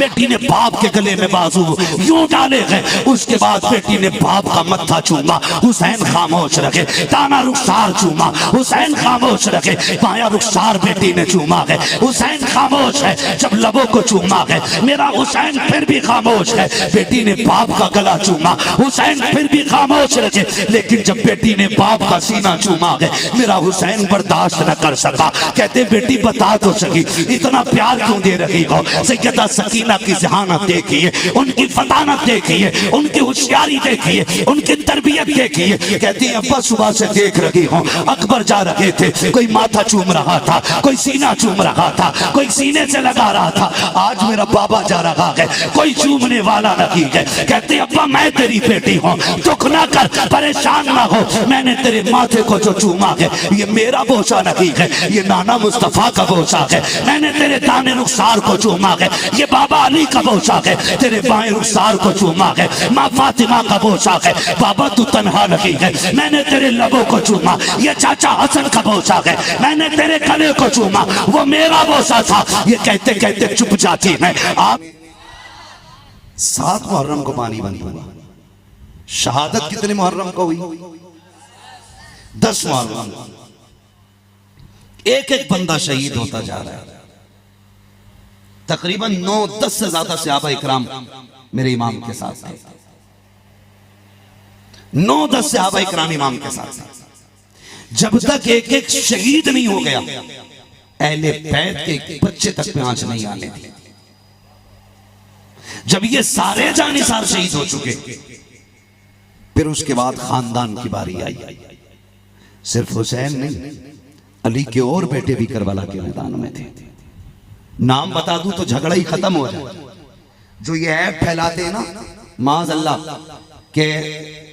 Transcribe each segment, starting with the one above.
बेटी ने बाप के गले में बाजू यूं डाले गए। उसके बाद बेटी ने बाप का मत्था चूमा, हुसैन खामोश रखे। दाना रुखसार चूमा, हुसैन खामोश रखे। बाया रुखसार बेटी ने चूमा है, हुसैन खामोश है। जब लबों को चूमा है मेरा हुसैन फिर भी खामोश है। बेटी ने बाप का गला चूमा, हुसैन फिर भी खामोश रखे। लेकिन जब बेटी ने बाप का सीना चूमा है मेरा हुसैन बर्दाश्त न कर सका। कहते बेटी बता तो सकी इतना प्यार क्यों दे रही हो। सैयदा सकीना की जहानत देखिए, उनकी फतानत देखिए, उनकी होशियारी देखिए, उनकी तरबियत देखिए। कहती है अब्बा सुबह से देख रही हूँ, अकबर जा रहे थे, कोई माथा चूम रहा था, कोई सीना चूम रहा था, कोई सीने से लगा रहा था। आज मेरा बाबा जा रहा है, कोई चूमने वाला नहीं है। कहते अब्बा मैं तेरी बेटी हूँ, दुख ना कर, परेशान ना हो। मैंने तेरे माथे को जो चूमा है ये मेरा बोसा नहीं है, ये नाना मुस्तफा का बोसा है। मैंने तेरे दाने रुखसार को चूमा है, ये बाबा अली का बोसा है। तेरे बाएं रुखसार को चूमा है, माँ फातिमा का बोसा है। बाबा तू तन्हा नहीं है, मैंने तेरे लबों को चूमा, ये चाचा हसन का बोसा है। मैंने तेरे गले को चूमा, वो मेरा बोसा था। ये कहते कहते चुप जाती है। आप 7 मुहर्रम को पानी बंद हुआ। शहादत कितने मुहर्रम को हुई? 10 मुहर्रम। एक एक बंदा शहीद होता जा रहा है। तकरीबन 9-10 से ज्यादा सहाबा इकराम मेरे इमाम के साथ थे। 9-10 सहाबा इकराम इमाम के साथ थे। जब तक एक एक शहीद नहीं हो गया अहले बैत के बच्चे तक में आंच नहीं आने दी। जब ये सारे जानिसार शहीद हो चुके फिर उसके बाद खानदान की बारी आई। सिर्फ हुसैन नहीं, अली के और बेटे भी करबला के मैदान में थे। नाम बता दूं तो झगड़ा ही खत्म हो जाए। जो ये ऐप फैलाते हैं ना माज अल्लाह के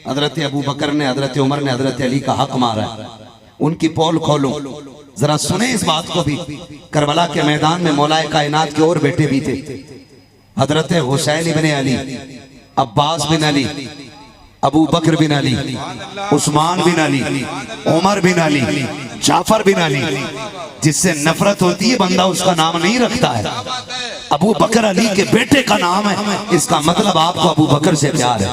हजरत अबू बकर ने, हजरत उमर ने हजरत अली का हक मारा है, उनकी पोल खोलो जरा सुने इस बात को भी। करबला के मैदान में मौलाए कायनात के और बेटे भी थे। हजरत हुसैन इब्ने अली, अब्बास बिन अली, अबू बकर बिन अली, उस्मान बिन अली, उमर बिन अली, जाफर बिन अली। जिससे नफरत होती है बंदा उसका नाम नहीं रखता है। अबू बकर अली के बेटे का नाम है, इसका मतलब आपको अबू बकर से प्यार है।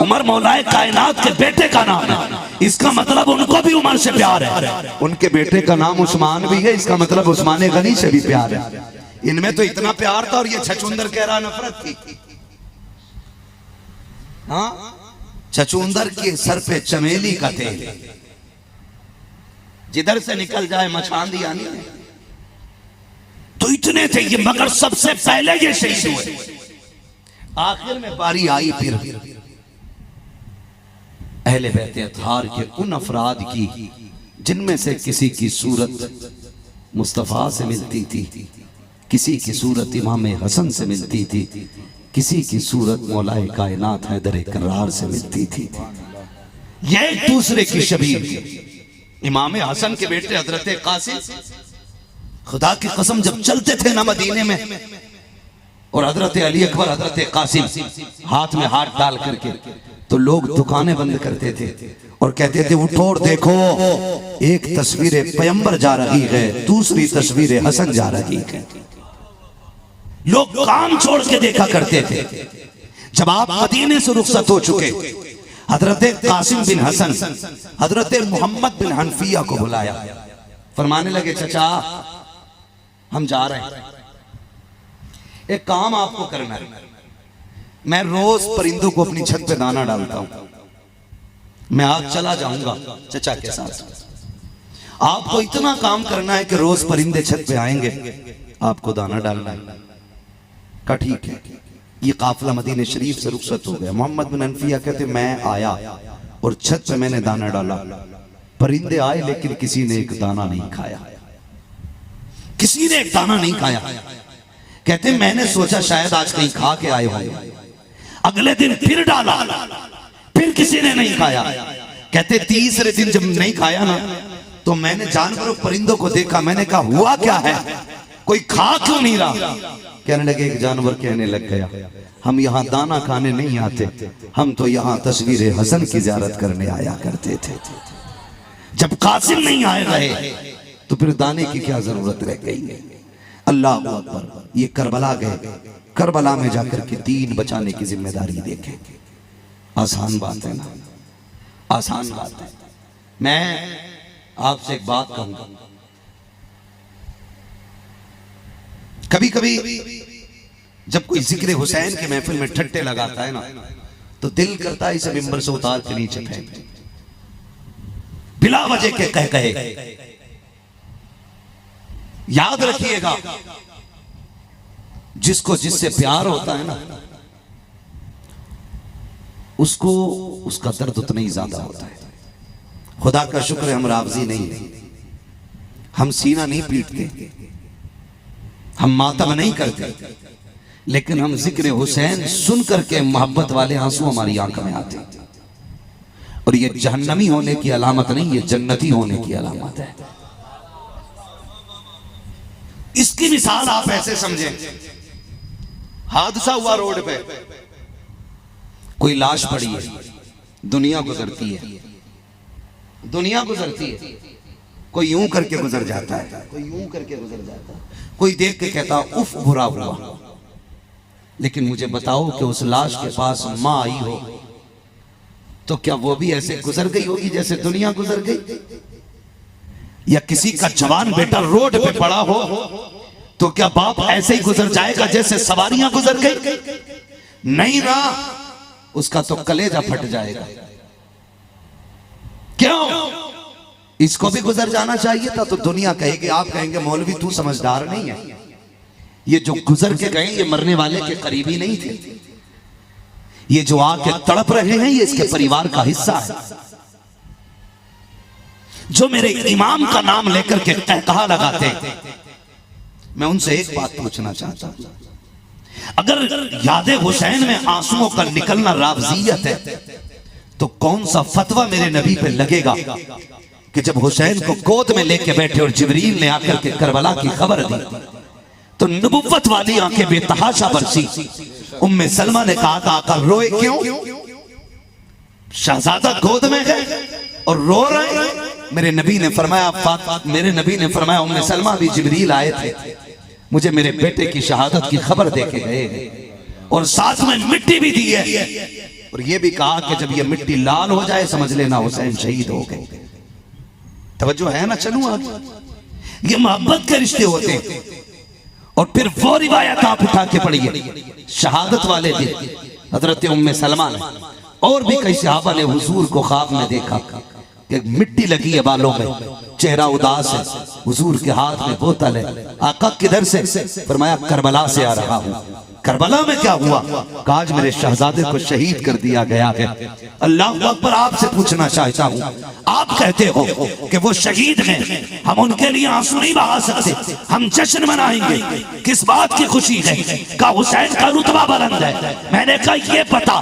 उमर मौलाए कायनात के बेटे का नाम है, इसका मतलब उनको भी उमर से प्यार है। उनके बेटे का नाम उस्मान भी है, इसका मतलब उस्मान गनी से भी प्यार है। इनमें तो इतना प्यार था और ये छछूंदर कह रहा नफरत थी। हाँ, छछूंदर के सर पे चमेली का तेल, जिधर से निकल जाए मचांदी आनी है। तो इतने थे ये, मगर सबसे पहले ये शहीद हुए। आखिर में बारी आई फिर अहले बैत अतहार के उन अफराद की जिनमें से किसी की सूरत मुस्तफा से मिलती थी, किसी की सूरत इमाम हसन से मिलती थी, किसी की सूरत मौलाए कायनात हैदर करार से मिलती थी। ये एक दूसरे की शबीह थी। इमाम हसन के बेटे हजरत कासिम, खुदा की कसम जब चलते थे ना मदीने में, और हजरत अली अकबर हजरत कासिम हाथ में हाथ डाल करके, तो लोग दुकानें बंद करते थे और कहते थे उठो और देखो, एक तस्वीर पैगंबर जा रही है, दूसरी तस्वीर हसन जा रही है। लोग काम छोड़ के देखा करते थे। जब आप मदीने से रुखसत हो चुके, हजरत कासिम बिन हसन हजरत मोहम्मद बिन हनफिया को बुलाया। फरमाने लगे चचा हम जा रहे हैं, एक काम आपको करना है। मैं रोज परिंदों को अपनी छत पे दाना डालता हूं, मैं आज चला जाऊंगा चचा के साथ। आपको इतना काम करना है कि रोज परिंदे छत पे आएंगे, आपको दाना डालना है। का ठीक है। ये काफिला मदीने शरीफ से रुखसत हो गया। मोहम्मद बिन हनफिया कहते मैं आया और छत पे मैंने दाना डाला, परिंदे आए लेकिन किसी ने एक दाना नहीं खाया, किसी ने एक दाना नहीं खाया। कहते मैंने सोचा शायद आज कहीं खा के आए होंगे। अगले दिन फिर डाला, फिर किसी ने नहीं खाया। कहते तीसरे दिन जब नहीं खाया ना, तो मैंने जानवरों परिंदों को देखा। मैंने कहा हुआ क्या है, कोई खा क्यों नहीं रहा? कहने लगे एक जानवर कहने लग गया हम यहाँ दाना खाने नहीं आते, हम तो यहाँ तस्वीर हसन की ज़ियारत करने आया करते थे। जब कासिम नहीं आए रहे तो फिर दाने की क्या जरूरत रह गई। अल्लाह अकबर। ये करबला गए, करबला में जाकर के दीन बचाने की जिम्मेदारी देखें। आसान बात है ना, आसान बात है। मैं आपसे एक बात कहूंगा, कभी कभी जब कोई जिक्र हुसैन के महफिल में ठट्टे लगाता है ना, तो दिल करता है इसे मिंबर से उतार के नीचे फेंक दे, बिला वजह के कह कहे। याद रखिएगा, जिसको जिससे प्यार होता है ना, उसको उसका दर्द उतना ही ज्यादा होता है। खुदा का शुक्र है हम रावजी नहीं, हम सीना नहीं पीटते, हम मातम नहीं करते, लेकिन हम जिक्र हुसैन सुन करके मोहब्बत वाले आंसू हमारी आंख में आते। और ये जहन्नमी होने की अलामत नहीं, ये जन्नती होने की अलामत है। इसकी मिसाल आप ऐसे समझें, हादसा हुआ रोड पे, कोई लाश पड़ी है, दुनिया गुजरती है, दुनिया गुजरती है, कोई यूं करके गुजर जाता है, कोई यूं करके गुजर जाता है, कोई देख के कहता उफ बुरा हुआ। लेकिन मुझे बताओ कि उस लाश के पास मां आई हो तो क्या वो भी ऐसे गुजर गई होगी जैसे दुनिया गुजर गई? या किसी का जवान बेटा रोड पे पड़ा हो तो क्या बाप ऐसे ही गुजर जाएगा जैसे सवारियां गुजर गई? नहीं ना, उसका तो कलेजा फट जाएगा। क्यों? इसको भी गुजर जाना चाहिए था। तो दुनिया कहेगी, आप कहेंगे मौलवी तू समझदार नहीं है, ये जो गुजर के गए ये मरने वाले के करीबी नहीं थे, ये जो आके तड़प रहे हैं ये इसके परिवार का हिस्सा है। जो मेरे इमाम का नाम लेकर के कहा लगाते हैं, मैं उनसे एक बात पूछना चाहता हूं, अगर यादे हुसैन में आंसुओं का निकलना रावजियत है तो कौन सा फतवा मेरे नबी पे लगेगा कि जब हुसैन को गोद में लेके बैठे और जिब्रील ने आकर के करबला की खबर दी तो नबुव्वत वाली आंखें बेतहाशा बरसी। उम्मे सलमा ने कहा था आका रोए क्यों? शहजादा गोद में है और रो रहे। मेरे नबी ने फरमाया उम्मे सलमा भी जिब्रील आए थे, मुझे मेरे बेटे की शहादत की खबर देके गए और साथ में मिट्टी भी दी है, और ये भी कहा कि जब ये मिट्टी लाल हो जाए समझ लेना हुसैन शहीद हो गए। तवज्जो है ना? चलूं आगे। ये मोहब्बत के रिश्ते होते हैं। और फिर वो रिवायत आप उठा के पढ़िए, शहादत वाले दिन हजरत उम्मे सलमा ने और भी कई सहाबा ने हुजूर को ख्वाब में देखा कि मिट्टी लगी है बालों में, चेहरा उदास है, हुजूर के हाथ में बोतल है। आका किधर से? फरमाया करबला से आ रहा हूं। करबला में क्या हुआ? आज मेरे शहजादे को शहीद कर दिया गया है। अल्लाह अकबर। आपसे पूछना चाहता हूं, आप कहते हो कि वो शहीद हैं, हम उनके लिए आंसू नहीं बहा सकते, हम जश्न मनाएंगे, किस बात की खुशी है? का हुसैन का रुतबा बुलंद है। मैंने कहा ये पता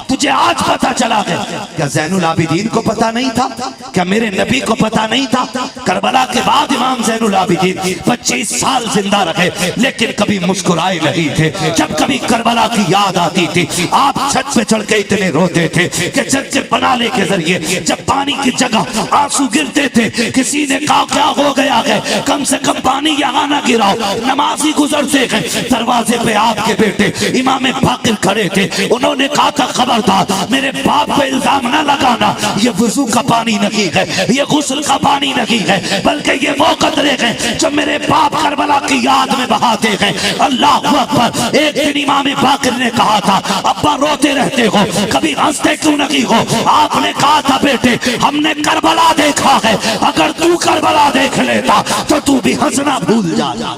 तुझे आज पता चला है, क्या जैनुल आबिदीन को पता नहीं था? क्या मेरे नबी को पता नहीं था? करबला के बाद इमाम जैनुल आबिदीन 25 साल जिंदा रहे लेकिन कभी मुस्कुराए नहीं थे। जब कभी करबला की याद आती थी आप छत पे चढ़ के इतने रोते थे कि छत के बनाने के जरिए जब पानी की जगह आंसू गिरते थे किसी ने कहा क्या हो गया है, कम से कम पानी यहाँ ना गिराओ। नमाजी गुजरते गए, दरवाजे पे आपके बेटे इमाम बाकिर खड़े थे, उन्होंने कहा था खबरदार मेरे बाप पे इल्जाम न लगाना, ये वुजू का पानी नहीं है, ये गुस्ल का पानी नहीं है, बल्कि ये वो कतरे हैं जो मेरे बाप करबला की याद में बहाते हैं। अल्लाह अकबर। एक दिन इमाम बाकिर ने कहा था अब्बा रोते रहते हो, कभी हंसते क्यों नहीं हो? आपने कहा था बेटे हमने करबला देखा है, अगर तू करबला देख लेता तो तू भी हंसना भूल जाता।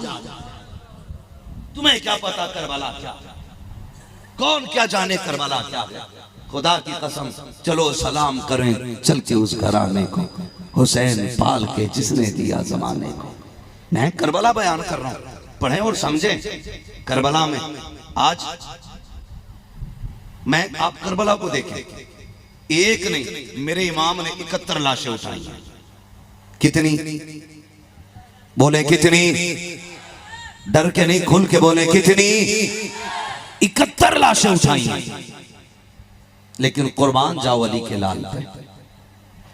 तुम्हें क्या पता करबला क्या, कौन क्या जाने करबला क्या है? खुदा की कसम चलो सलाम करें चल के उस घराने को, हुसैन पाल के जिसने दिया जमाने को। मैं करबला बयान कर रहा हूं, पढ़ें और समझें। करबला में आज मैं आप करबला को देखें, एक नहीं मेरे इमाम ने 71 लाशें उठाई। कितनी? बोले कितनी? डर के नहीं, खुल के बोले कितनी? 71 लाशें उठाई। लेकिन कुर्बान जाओ अली के लाल पे।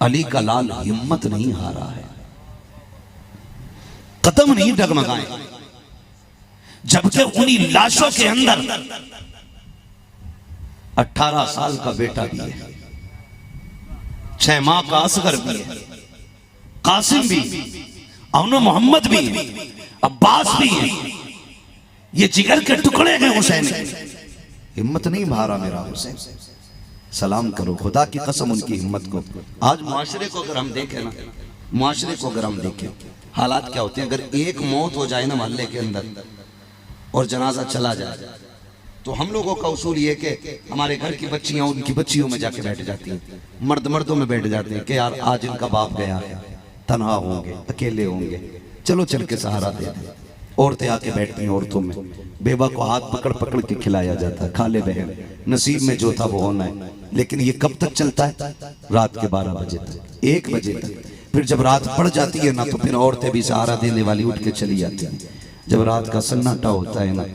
अली का लाल हिम्मत नहीं हारा है, कदम नहीं डगमगाए। जबकि उन्हीं लाशों के अंदर 18 साल का बेटा भी है, 6 माह का असगर भी है, कासिम भी, अवनो मोहम्मद भी, अब्बास भी है। ये जिगर के टुकड़े हैं हुसैन। हिम्मत नहीं मारा मेरा हुसैन। सलाम करो खुदा की कसम उनकी हिम्मत को। आज मुआशरे को अगर हम देखें ना, मुआशरे को अगर हम देखें, हालात क्या होते हैं। अगर एक मौत हो जाए ना मोहल्ले के अंदर और जनाजा चला जाए, तो हम लोगों का उसूल ये कि हमारे घर की बच्चियां उनकी बच्चियों में जाके बैठ जाती हैं, मर्द मर्दों में बैठ जाते हैं कि यार आज इनका बाप गया है, तन्हा होंगे, अकेले होंगे, चलो चल के सहारा दे दें। औरतें आके बैठती हैं औरतों में, बेवा को हाथ पकड़ पकड़ के खिलाया जाता है, खा ले बहन, नसीब में जो था वो होना है। लेकिन ये कब तक चलता है? रात के 12 बजे तक, 1 बजे तक। फिर जब रात पड़ जाती है ना, तो फिर औरतें भी सहारा देने वाली उठ के चली जाती हैं। जब रात का सन्नाटा होता है ना,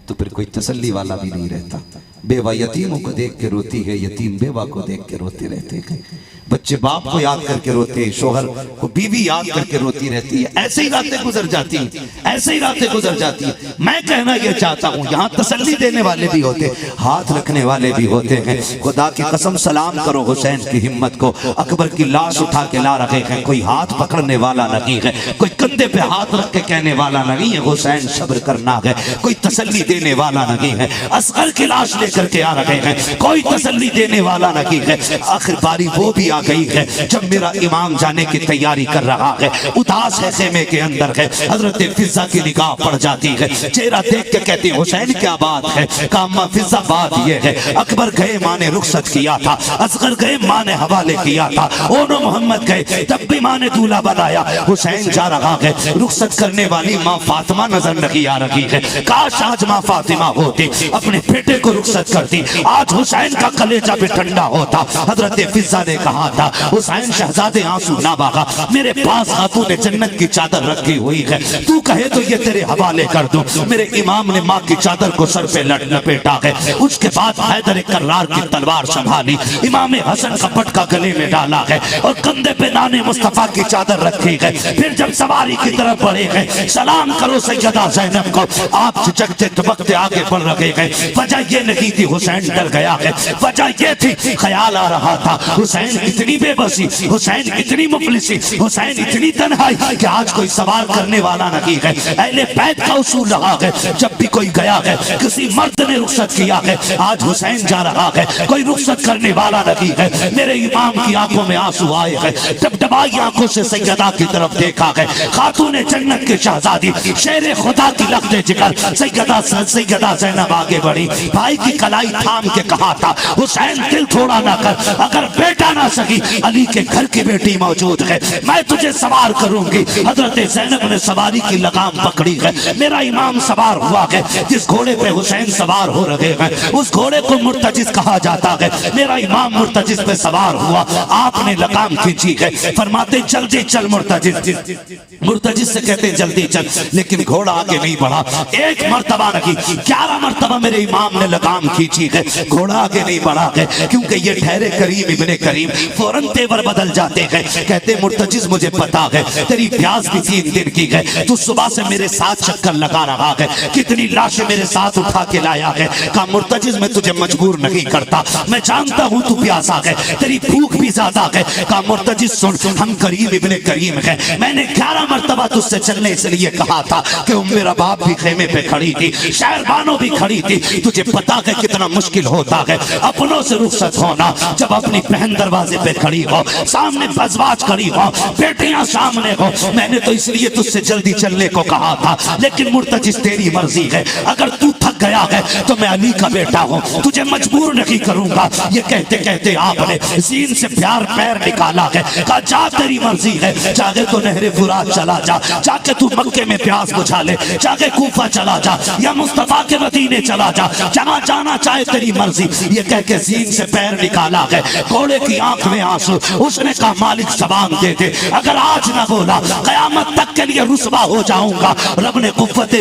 तो फिर कोई तसल्ली वाला भी नहीं रहता। बेवा यतीमों को देख के रोती है, यतीम बेवा को देख के रोते रहते हैं। बच्चे बाप को याद करके रोते हैं, शोहर को बीवी याद करके रोती रहती है। ऐसे ही रातें गुजर जाती हैं, ऐसे ही रातें गुजर जाती हैं। मैं कहना ये चाहता हूँ, यहाँ तसल्ली देने वाले भी होते, हाथ रखने वाले भी होते हैं। खुदा की कसम सलाम करो हुसैन की हिम्मत को। अकबर की लाश उठा के ला रहे हैं, कोई हाथ पकड़ने वाला नहीं है, कोई कंधे पे हाथ रख के कहने वाला नहीं है हुसैन सब्र करना है, कोई तसल्ली देने वाला नहीं है। असगर की लाश लेकर के आ रहे हैं, कोई तसल्ली देने वाला नहीं है। आखिर बारी वो भी आ गई है जब मेरा इमाम जाने की तैयारी कर रहा है, उदास है खेमे के अंदर है। हजरत फिजा की निगाह पड़ जाती है, चेहरा देख के कहती है हुसैन क्या बात है? कामा फिजा बात ये है, अकबर गए माँ ने रुखसत किया था, असगर गए माँ ने हवाले किया था, ओनो मोहम्मद गए तब भी माँ ने दूल्हा बनाया। हुसैन जा रहा है, रुखसत करने वाली माँ फातिमा नजर नहीं आ रही है। काश आज माँ फातिमा होती, अपने बेटे को रुखसत करती, आज हुसैन का कलेजा भी ठंडा होता। हजरत फिजा ने कहा था हुसैन शहजादे आंसू ना बहा, मेरे पास खातून जन्नत की चादर रखी हुई है, तू कहे तो ये तेरे हवाले कर दूं। मेरे इमाम ने माँ की चादर को सर पे लपेटा है। उसके बाद हैदर कर्रार की तलवार संभाली, इमाम हसन का पटका गले में डाला है और कंधे पे नाने मुस्तफा की चादर रखी है। फिर जब सवारी की तरफ बढ़े हैं, सलाम करो सैयदा ज़ैनब को, आप झिझकते दुबकते आगे बढ़ रहे हैं। वजह ये नहीं थी हुसैन डर गया है, वजह ये थी ख्याल आ रहा था हुसैन इतनी बेबसी, हुसैन इतनी मुफलिसी, हुसैन इतनी तन्हाई कि आज कोई सवाल करने वाला नहीं है। अहले बैत का उसूल रहा है, जब भी कोई गया है किसी मर्द ने रुखसत किया है, आज हुसैन जा रहा है, कोई रुखसत करने वाला नहीं है। मेरे इमाम की आंखों में आंसू आए हैं, टपटपाई आंखों से सैयदा की तरफ देखा है। खातून जन्नत की शहजादी, शेर खुदा की लख्ते जिगर सैयदा ज़ैनब आगे बढ़ी, भाई की कलाई थाम के कहा था हुसैन दिल थोड़ा ना कर, अगर बेटा ना सकी अली के घर की बेटी मौजूद है, मैं तुझे सवार करूंगी। हजरत ज़ैनब ने सवारी की लगाम पकड़ी है, मेरा इमाम सवार हुआ है। जिस घोड़े पे हुसैन सवार हो रहे हैं उस घोड़े को मुर्तजिज कहा जाता है। मेरा इमाम मुर्तजिज पे सवार हुआ, आपने लगाम खींची है, फरमाते जल्दी चल मुर्तजिज। मुर्तजिज से कहते जल्दी चल, लेकिन घोड़ा आगे नहीं बढ़ा। एक मर्तबा नहीं 11 मर्तबा मेरे इमाम ने लगाम खींची है, घोड़ा आगे नहीं बढ़ा है, क्योंकि ये ठहरे करीम इब्ने करीम। फौरन तेवर बदल जाते हैं, कहते मुर्तजिज मुझे पता है तेरी प्यास भी 3 दिन की है, तू सुबह से मेरे साथ चक्कर लगा रहा है, कितनी लाशें मेरे साथ उठा के लाया है। कहा मुर्तजिज मैं तुझे मजबूर नहीं करता, मैं जानता हूँ तू प्यासा है, तेरी भूख भी ज्यादा है। कहा मुर्तजिज सुन, हम करीम इब्ने करीम है, मैंने 11 मर्तबा तुझसे चलने इसलिए कहा था कि मेरा बाप भी खेमे पे खड़ी थी, शहरबानो भी खड़ी थी, तुझे पता है कितना मुश्किल होता है अपनों से रुखसत होना। जब अपनी बहन दरवाजे पे खड़ी हो, सामने बजवाज खड़ी हो, बेटियां सामने हो, मैंने तो इसलिए तुझसे जल्दी चलने को कहा था, लेकिन मुर्तजिज तेरी मर्जी है, अगर तू थक गया है तो मैं अली का बेटा हूँ, तुझे मजबूर नहीं करूंगा। ये कहते कहते आपने जीन से प्यार पैर निकाला है, कहा जा तेरी मर्जी है, चाहे तो नहरे फुरात चला जा, जाके तू मक्के में प्यास बुझा ले, जाके कूफा चला जा या मुस्तफा के मदीने चला जा, जहाँ जाना चाहे तेरी मर्जी। ये कह के जीन से पैर निकाला है, घोड़े की आंख में आंसू। उसने कहा मालिक जबान दे दे, अगर आज ना बोला कयामत तक के लिए रुसवा हो जाऊंगा। रब ने कुव्वत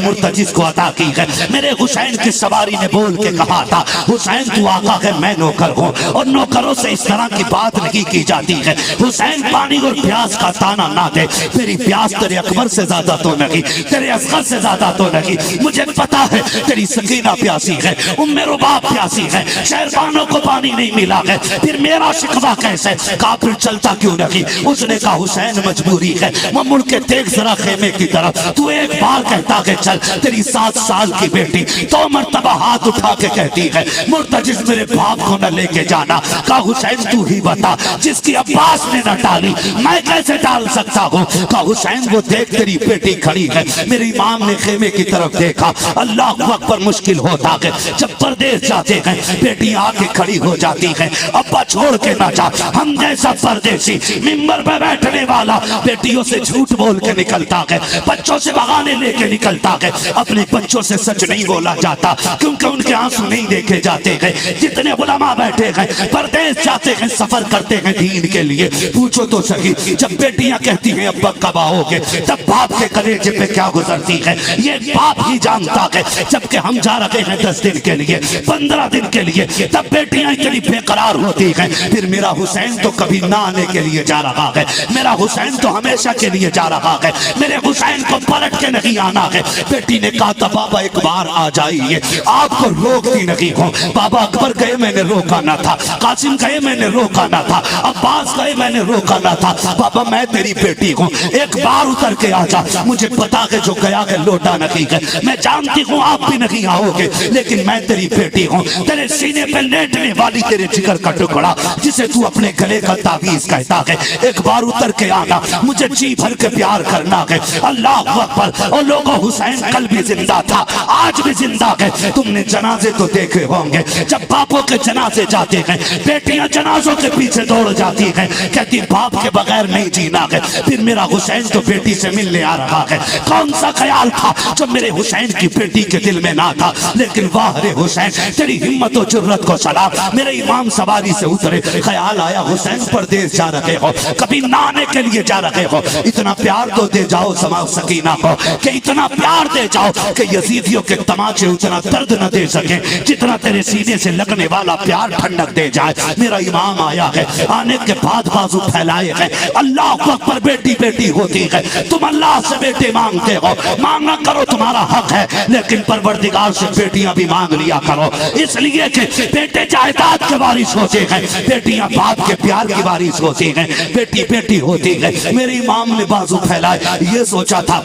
मुर्तजिज को अता की है, मेरे हुसैन की सवारी ने बोल के कहा था, हुसैन तू आका है मैं नौकर हूँ, और नौकरों से इस तरह की बात नहीं की जाती है। हुसैन पानी और प्यास का ताना ना दे, तेरी प्यास तेरे अकबर से ज्यादा तो नहीं, तेरे असगर से ज्यादा तो नहीं। मुझे पता है तेरी सकीना प्यासी है, उम्मे रुबाब प्यासी है, शहरबानों को पानी नहीं मिला है, फिर मेरा शिकवा कैसे? काफिर चलता क्यों नहीं? उसने कहा हुसैन मजबूरी है। वो मुड़ के देख जरा खेमे की तरफ, तू एक बार कहता के चल, तेरी 7 साल की बेटी तो मर्तबा हाथ उठा के कहती है मुर्तजिज मेरे बाप को न लेके जाना। कहा हुसैन तू ही बता, जिसकी अब्बास ने न डाली मैं कैसे डाल सकता हूँ? कहा हुसैन वो देख तेरी बेटी खड़ी है। मेरे इमाम ने खेमे की तरफ देखा, अल्लाह अकबर मुश्किल होता है जब परदेश जाते हैं बेटी आके खड़ी हो जाती है। अब्बा छोड़ के ना जा, हम जैसा परदेसी मिंबर पे बैठने वाला बेटियों से झूठ बोल के निकलता है, बच्चों से बहाने लेके निकलता है। अपने बच्चों से सच नहीं बोला जाता क्योंकि उनके आंसू नहीं देखे जाते हैं। जितने उलमा बैठे हैं परदेश जाते हैं, सफर करते हैं दीन के लिए, पूछो तो सही जब बेटियां कहती हैं अब्बा कब आओगे, तब बाप के कलेजे पे क्या गुजरती है ये बाप ही जानता है। जबकि हम जा रहे हैं 10 दिन के लिए, 15 दिन के लिए, तब बेटियां इतनी बेकरार होती हैं। फिर मेरा हुसैन तो कभी ना आने के लिए जा रहा है, मेरा हुसैन तो हमेशा के लिए जा रहा है, मेरे हुसैन को पलट के नहीं आना है। बेटी ने कहा था बाबा एक बार आ जाइए, आपको रोकती नहीं हूँ। बाबा अकबर गए मैंने रोका ना था, कासिम गए मैंने रोका ना था, अब्बास गए मैंने रोका ना था। बाबा मैं तेरी बेटी हूँ, एक बार उतर के आ जा। मुझे पता है जो गया है लौटा नहीं है, मैं जानती हूँ आप भी नहीं आओगे, लेकिन मैं तेरी बेटी हूँ। तेरे सीने पे लेटने वाली तेरे जिगर का टुकड़ा जिसे तू अपने गले का ताबीज कहता है, एक बार उतर के आना, मुझे जी भर के प्यार करना है। अल्लाह अकबर। और लोगों हुसैन कल भी जिंदा था, आज भी जिंदा है। तुमने जनाजे तो देखे होंगे, जब बापों के जनाजे जाते हैं बेटियां जनाजों के पीछे दौड़ जाती हैं, कहती बाप के बगैर नहीं जीना है। फिर मेरा हुसैन तो बेटी से मिलने आ रहा है। कौन सा ख्याल था जो मेरे हुसैन की बेटी के दिल में ना था? लेकिन वाह रे हुसैन तेरी हिम्मत और जुर्रत को सलाम। मेरे इमाम सवारी से उतरे, ख्याल आया हुसैन परदेश जा रहे हो, कभी नाने के लिए जा रहे हो, इतना प्यार तो दे जाओ समा सकीना को, कि इतना प्यार दे जाओ कि यजीदियों के तमाचे उतना दर्द न दे सके जितना तेरे सीने से लगने वाला प्यार ठंडक दे जाए। मेरा इमाम आया है, आने के बाद बाजू फैलाए हैं। अल्लाह अकबर। बेटी बेटी होती है, तुम अल्लाह से बेटे मांगते हो, मांगा करो तुम्हारा हक है, लेकिन परवरदिगार से बेटियां भी मांग लिया करो, इसलिए कि बेटे जायदाद के वारिस होते हैं, बेटियां बाप के प्यार की वारिस होती हैं। बेटी बेटी होती है। मेरे इमाम ने बाजू फैलाए, ये सोचा था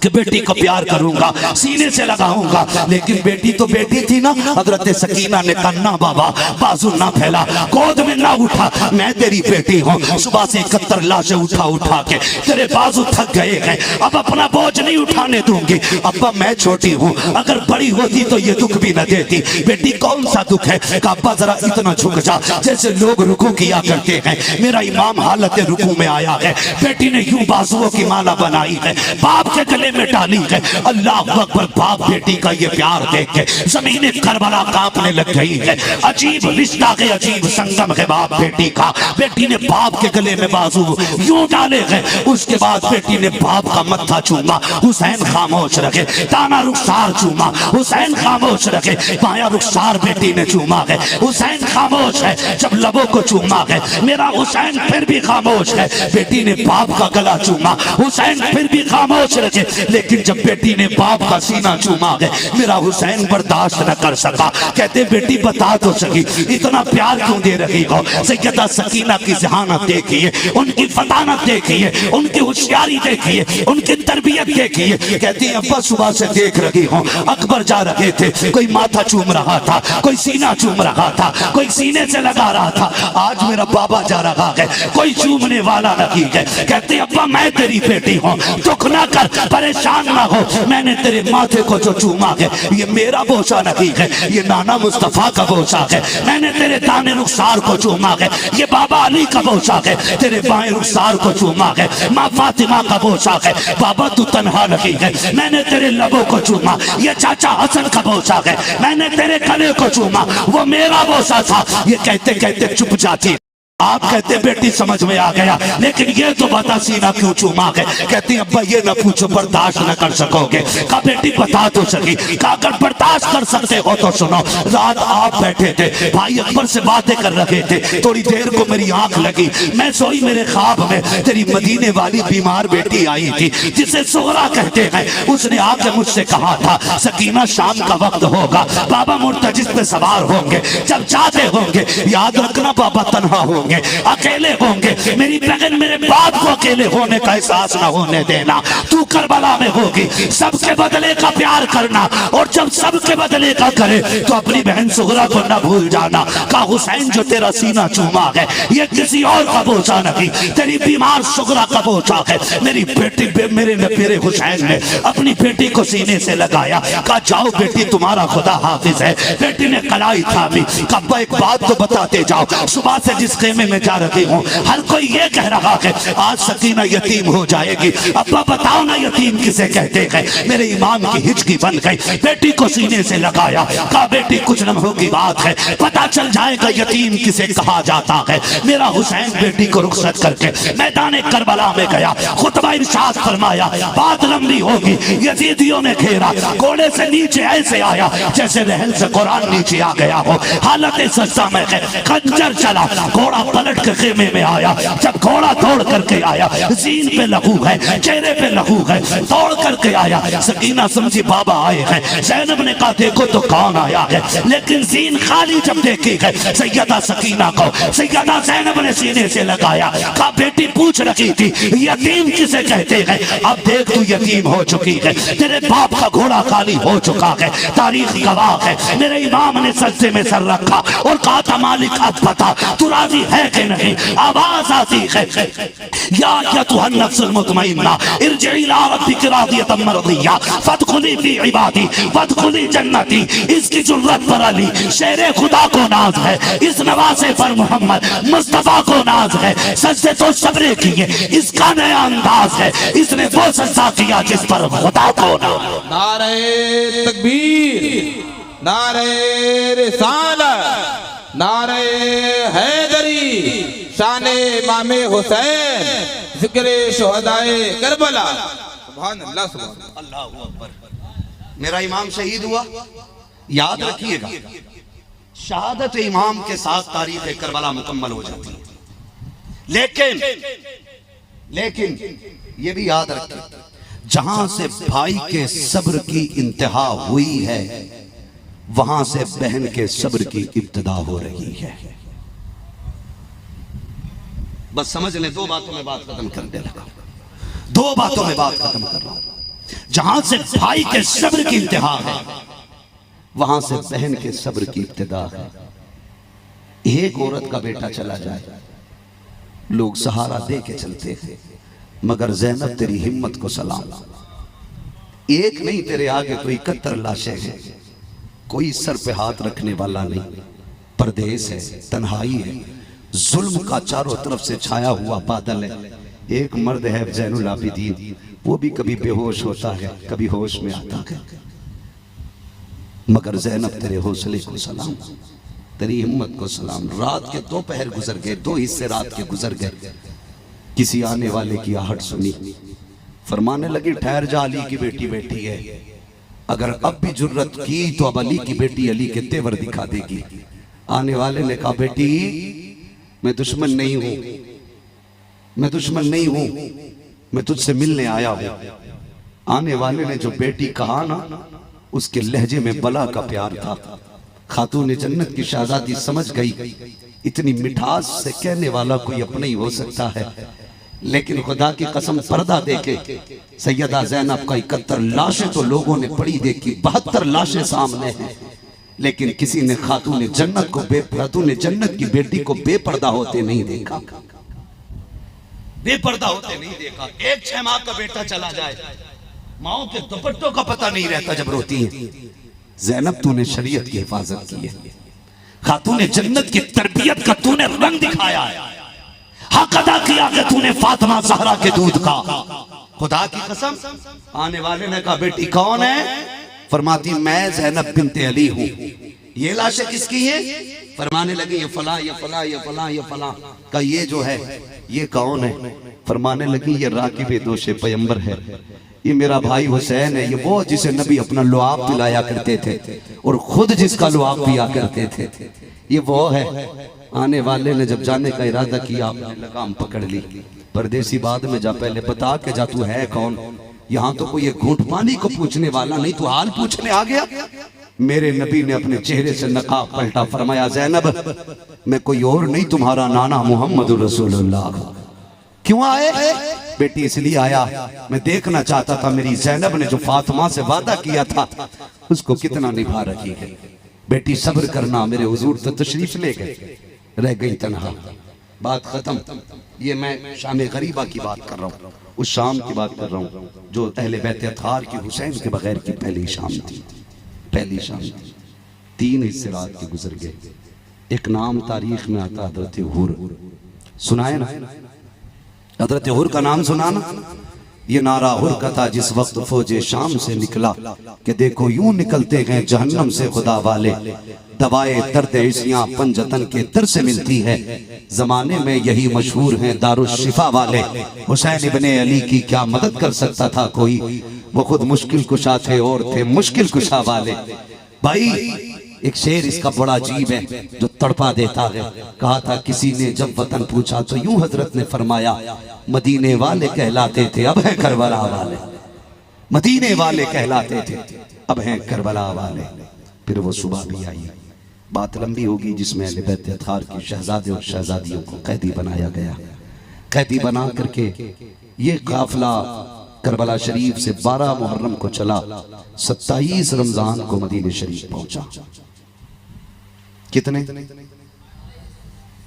कि बेटी को प्यार करूंगा, सीने से लगाऊंगा, लेकिन बेटी तो बेटी थी ना। हजरत सकीना ने कहा ना बाबा, बाजू ना फैला, गोद में ना उठा, मैं तेरी बेटी हूँ। सुबह से 71 लाशें उठा उठा के तेरे बाजू थक गए हैं, अब अपना बोझ नहीं उठाने दूंगी। अब्बा मैं छोटी हूँ, अगर बड़ी होती तो ये दुख भी न देती। बेटी कौन सा दुख है? अब्बा जरा इतना झुक जा जैसे लोग रुकू किया करते हैं। मेरा इमाम हालत रुकू में आया है, बेटी ने यूं बाजुओं की माला बनाई है, बाप के गले में डाली है। अल्लाह अकबर। बाप बेटी का ये प्यार देख के जमीन करबला कांपने लग गई है। अजीब रिश्ता है, अजीब संगम है बाप बेटी का। बेटी ने बाप के गले में बाजू यूं डाले हैं, उसके बाद बेटी ने बाप का मत्था चूमा, हुसैन खामोश रखे। दाना रुखसार चूमा, हुसैन खामोश रखे। बाया रुखसार बेटी ने चूमा है, हुसैन खामोश है। जब लबों को चूमा है, मेरा हुसैन फिर भी खामोश है। बेटी ने बाप का गला चूमा, हुसैन फिर भी खामोश रखे। लेकिन जब बेटी ने बाप का सीना चूमा है, मेरा हुसैन बर्दाश्त न कर सका। कहते बेटी बता तो सही, इतना प्यार क्यों दे रही हो? सैयदा सकीना की जहानत देखिए, उनकी फतानत देखिए, उनकी होशियारी देखिए, उनकी तरबियत देखिए। कहती है अब्बा सुबह से देख रही हूँ, अकबर जा रहे थे, कोई माथा चूम रहा था, कोई सीना चूम रहा था, कोई सीने से लगा रहा था। आज मेरा बाबा जा रहा है, कोई चूमने वाला नहीं है। कहते अब्बा मैं तेरी बेटी हूँ, दुख ना कर, परेशान ना हो। मैंने तेरे माथे को जो चूमा है ये मेरा बोझा नहीं है, ये नाना मुस्तफा का बोझा है। मैंने तेरे दाने रुखसार को चूमा है, ये बाबा अली का बोझा है। तेरे बाएं रुखसार को चूमा है, माँ फातिमा का बोझा है। बाबा तू तन्हा नहीं है। मैंने तेरे लबों को चूमा, ये चाचा हसन का बोझा है। मैंने तेरे गले को चूमा, वो मेरा बोझा था। ये कहते कहते चुप जाती। आप कहते बेटी समझ में आ गया, लेकिन ये तो बता सीना क्यों चूमा है। कहती अब्बा ये ना पूछो, बर्दाश्त न कर सकोगे। कहा बेटी बता तो सकी। कहा अगर बर्दाश्त कर सकते हो तो सुनो। रात आप बैठे थे, भाई अकबर से बातें कर रहे थे, थोड़ी देर को मेरी आंख लगी, मैं सोई, मेरे ख्वाब में तेरी मदीने वाली बीमार बेटी आई थी जिसे सोहरा कहते हैं। उसने आके मुझसे कहा था सकीना शाम का वक्त होगा, बाबा मुर्तजिज पे सवार होंगे, जब जाते होंगे याद रखना बाबा तन्हा होंगे, अकेले होंगे, मेरी बहन मेरे बाप को अकेले होने का एहसास ना होने देना। तू करबला में होगी, सबके बदले का प्यार करना, और जब सबके बदले का करे तो अपनी बहन सुगरा को ना भूल जाना। का हुसैन जो तेरा सीना चूमा है ये किसी और का बोझा नहीं, तेरी बीमार सुगरा का बोझा है। मेरी बेटी मेरे हुसैन ने अपनी बेटी को सीने से लगाया, कहा जाओ बेटी तुम्हारा खुदा हाफिज है। बेटी ने कलाई थामी, कब्बा एक बात तो बताते जाओ, सुबह से जिस खेमे में जा रही हूँ हर कोई ये कह रहा है आज सकीना यतीम हो जाएगी। अब्बा बताओ ना यतीम किसे कहते हैं। मेरे इमाम की हिचकी बन गई, बेटी को सीने से लगाया, कहा बेटी कुछ लम्हों की बात है, पता चल जाएगा यतीम किसे कहा जाता है। मेरा हुसैन बेटी को रुखसत करके मैदान करबला में गया, खुतबा इरशाद फरमाया, बात लंबी होगी। यजीदियों ने घेरा, घोड़े से नीचे ऐसे आया जैसे रहल से कुरान नीचे आ गया हो, हालत सज्जा में है, खंजर चला, घोड़ा पलट के खेमे में आया। जब घोड़ा दौड़ करके आया, जीन पे लहू है, चेहरे पे लहू है, दौड़ करके आया। सकीना समझी बाबा आए हैं। ज़ैनब ने कहा देखो तो कौन आया है, लेकिन जीन खाली जब देखी है सैयदा सकीना को, सैयदा ज़ैनब ने सीने से लगाया। कहा बेटी पूछ रही थी यतीम किसे कहते हैं, अब देख तू यतीम हो चुकी है, तेरे बाप का घोड़ा खाली हो चुका है, तारीख गवाह है। मेरे इमाम ने सज्जे में सर रखा और कहा था मालिक अब बता तू राजी है कि नहीं। आवाज आती है या अय्युहन नफ्सुल मुतमइन्ना इरजिई इला रब्बिकी रादियतम मर्दिया फदखुली फी इबादी वदखुली जन्नती। इसकी जुर्रत पर अली शेरे खुदा को नाज है, इस नवासे पर मोहम्मद मुस्तफा को नाज है। सजदे तो सबरे किए, इसका नया अंदाज है, इसने वो सजदा किया जिस पर खुदा को नाज। नारे तकबीर, नारे रिसालत, नारे हैदरी, शाने इमामे हुसैन, जिक्र शुहदाए करबला। सुभान अल्लाह, सुभान अल्लाहु अकबर। मेरा इमाम शहीद हुआ, याद रखिएगा शहादत इमाम के साथ तारीख करबला मुकम्मल हो जाती है। लेकिन ये भी याद रखिए जहां से भाई के सब्र की इंतहा हुई है वहां से बहन के सब्र की इब्तिदा हो रही है। बस समझ ले, दो बातों में बात खत्म करने लगा, दो बातों में बात खत्म कर रहा हूं। जहां से भाई के सब्र की इंतहा है वहां से बहन के सब्र की इब्तिदा है। एक औरत का बेटा चला जाए लोग सहारा दे के चलते हैं, मगर ज़ैनब तेरी हिम्मत को सलाम। एक नहीं तेरे आगे तो 71 लाशें हैं, कोई सर पे हाथ रखने वाला नहीं, परदेश है, तन्हाई है, जुल्म का चारों तरफ से छाया हुआ बादल है। एक मर्द है ज़ैनुल आबिदीन, वो भी कभी बेहोश होता है कभी होश में आता है, मगर ज़ैनब तेरे हौसले को सलाम, तेरी हिम्मत को सलाम। रात के 2 पहर गुजर गए, 2 हिस्से रात के गुजर गए, किसी आने वाले की आहट सुनी, फरमाने लगी ठहर जा, अली की बेटी बैठी है, अगर अब भी जुर्रत की तो अब अली की बेटी अली के तेवर दिखा देगी। आने वाले ने कहा बेटी मैं दुश्मन नहीं हूं, मैं दुश्मन नहीं हूं, मैं तुझसे मिलने आया हूं। आने वाले ने जो बेटी कहा ना उसके लहजे में बला का प्यार था। खातून जन्नत की शहजादी समझ गई इतनी मिठास से कहने वाला कोई अपना ही हो सकता है, लेकिन खुदा की कसम पर्दा देके सैयदा ज़ैनब का 71 लाशें तो लोगों ने पड़ी देखी, 72 लाशें सामने हैं, लेकिन किसी ने खातून जन्नत को खातून जन्नत की बेटी को बेपर्दा होते नहीं देखा, बेपर्दा होते नहीं देखा। एक 6 माह का बेटा चला जाए, माओ के दुपट्टों का पता नहीं रहता जब रोती है। ज़ैनब तूने शरीयत की हिफाजत की है, खातून जन्नत की तरबियत का तूने रंग दिखाया है, हक अदा किया कि तूने फातिमा ज़हरा के दूध का। खुदा की कसम। आने वाले ने कहा बेटी कौन है? फरमाती मैं ज़ैनब बिनते अली हूं। ये लाशें किसकी हैं? फरमाने लगे ये फला ये फला ये फला ये फला का ये जो है ये कौन है? फरमाने लगी ये राकिब दोषे पैगंबर है, ये मेरा भाई हुसैन है, ये वो जिसे नबी अपना लुआब पिलाया करते थे और खुद जिसका लुआब पिया करते थे, ये वो है। आने वाले ने जब जाने का इरादा किया आपने लगाम पकड़ ली। परदेसी बाद में जा, पहले बता के जा तू है कौन। यहाँ तो कोई एक घूंट पानी को पूछने वाला नहीं, तू हाल पूछने आ गया। मेरे नबी ने अपने चेहरे से नकाब पलटा, फरमाया ज़ैनब मैं कोई और नहीं तुम्हारा नाना मोहम्मद रसूलुल्लाह। क्यों आए? बेटी इसलिए आया मैं देखना चाहता था मेरी ज़ैनब ने जो फातिमा से वादा किया था उसको कितना निभा रखी है। बेटी सब्र करना, मेरे हुजूर तो तशरीफ ले गए, रह गई तन्हा। बात खत्म। ये मैं शाम गरीबा की बात कर रहा हूँ, उस शाम की बात कर रहा हूँ जो अहले बैत अत्हार की हुसैन के बगैर की पहली शाम थी। पहली शाम 3 हिस्से रात के गुजर गए। एक नाम तारीख में आता हजरत हुर, सुनाए ना? हजरत हुर का नाम सुना ना? ये नारा हुर का था जिस वक्त फौजे शाम से निकला कि देखो यूं निकलते हैं जहन्नम से खुदा वाले, दवाए दर्द इसियां पंजतन के तर से मिलती है, जमाने में यही मशहूर हैं दारुश शिफा वाले। हुसैन इब्ने अली की क्या मदद कर सकता था कोई, वो खुद मुश्किल कुशा थे और थे मुश्किल कुशा वाले। भाई एक शेर इसका बड़ा अजीब है जो तड़पा देता है। कहा था किसी ने जब वतन पूछा तो यूं हजरत ने फरमाया मदीने वाले कहलाते थे अब हैं करबला वाले, मदीने वाले कहलाते थे अब हैं करबला वाले। फिर वो सुबह भी आई। बात लंबी होगी जिसमें अहले बैत अत्हार के शहजादे और शहजादियों को कैदी बनाया गया। कैदी बना करके ये काफिला करबला शरीफ से 12 मुहर्रम को चला, 27 रमजान को मदीने शरीफ पहुंचा। कितने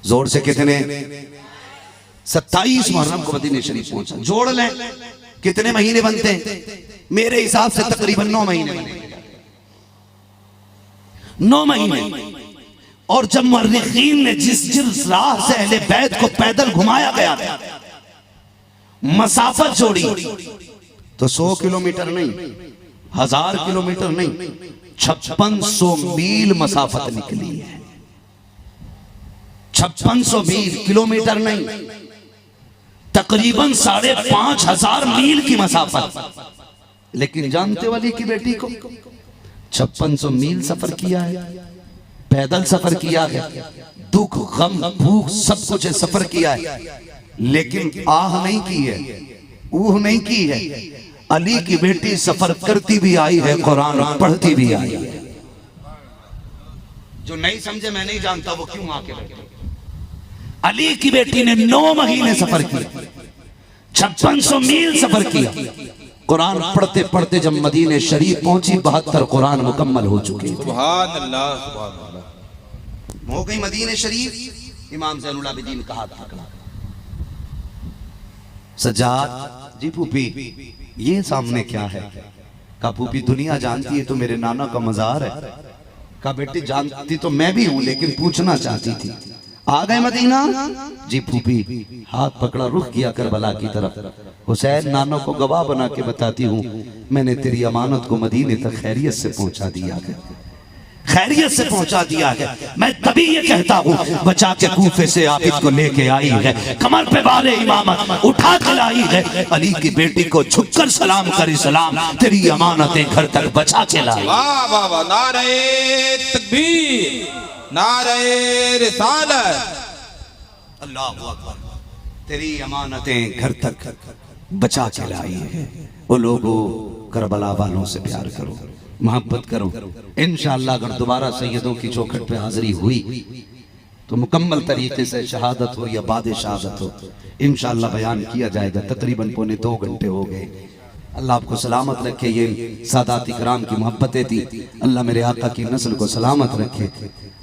जोर से कितने? 27 मुहर्रम को मदीने शरीफ पहुंचा। जोड़ लें कितने महीने बनते हैं? मेरे हिसाब से तकरीबन 9 महीने बने, 9 महीने। और जब मुर्रिखीन ने जिस राह से अहले बैत को पैदल घुमाया गया था, मसाफत जोड़ी तो 100 किलोमीटर नहीं, 1000 किलोमीटर नहीं, 5600 मील मसाफत निकली है। 5600 मील, किलोमीटर नहीं, तकरीबन 5500 मील की मसाफत। लेकिन जानते वाली की बेटी को 5600 मील सफर किया है, पैदल सफर किया है, दुख गम भूख सब कुछ सफर किया है, लेकिन आह नहीं की है, ऊह नहीं की है। अली की बेटी सफर करती भी आई है, कुरान पढ़ती भी आई है। जो नहीं समझे मैं नहीं जानता वो क्यों आके बैठे। अली की बेटी ने 9 महीने सफर किया, 5600 मील सफर किया। कुरान पढ़ते पढ़ते जब मदीने शरीफ पहुंची 72 कुरान मुकम्मल हो चुके। सुभान अल्लाह, सुभान अल्लाह। हो गई मदीने शरीफ। इमाम ज़ैनुल आबिदीन का हाथ पकड़ा, सज्जाद जी फूफी ये सामने क्या है? का फूफी दुनिया जानती है तो मेरे नाना का मजार है। का बेटी जानती तो मैं भी हूं लेकिन पूछना चाहती थी। आ गए मदीना? जी फूफी। हाथ पकड़ा, रुख किया करबला की तरफ। हुसैन नानों को गवाह बना के बताती हूँ मैंने तेरी अमानत को मदीने तक खैरियत से पहुंचा दिया है, खैरियत से पहुंचा दिया है। मैं तभी ये कहता हूँ बचा के कूफे से आबिद को लेके आई है, कमर पे बारे इमामत उठा के लाई है। अली की बेटी को झुककर सलाम कर सलाम, तेरी अमानतें घर तक बचा के लाई। वाह वाह वाह, नारे तकबीर, नारे रिसालत, अल्लाहु अकबर। तेरी अमानतें घर तक बचा के लाई है। वो लोगों करबला वालों से प्यार करो, मोहब्बत करो। इंशाअल्लाह अगर दोबारा सैयदों की चौखट पे हाजिरी हुई तो मुकम्मल तरीके से शहादत हो या बाद शहादत हो इंशाअल्लाह बयान किया जाएगा। तकरीबन 2.25 घंटे हो गए। अल्लाह आपको सलामत रखे। ये सादात इकराम की मोहब्बतें थी। अल्लाह मेरे आका की नस्ल को सलामत रखे।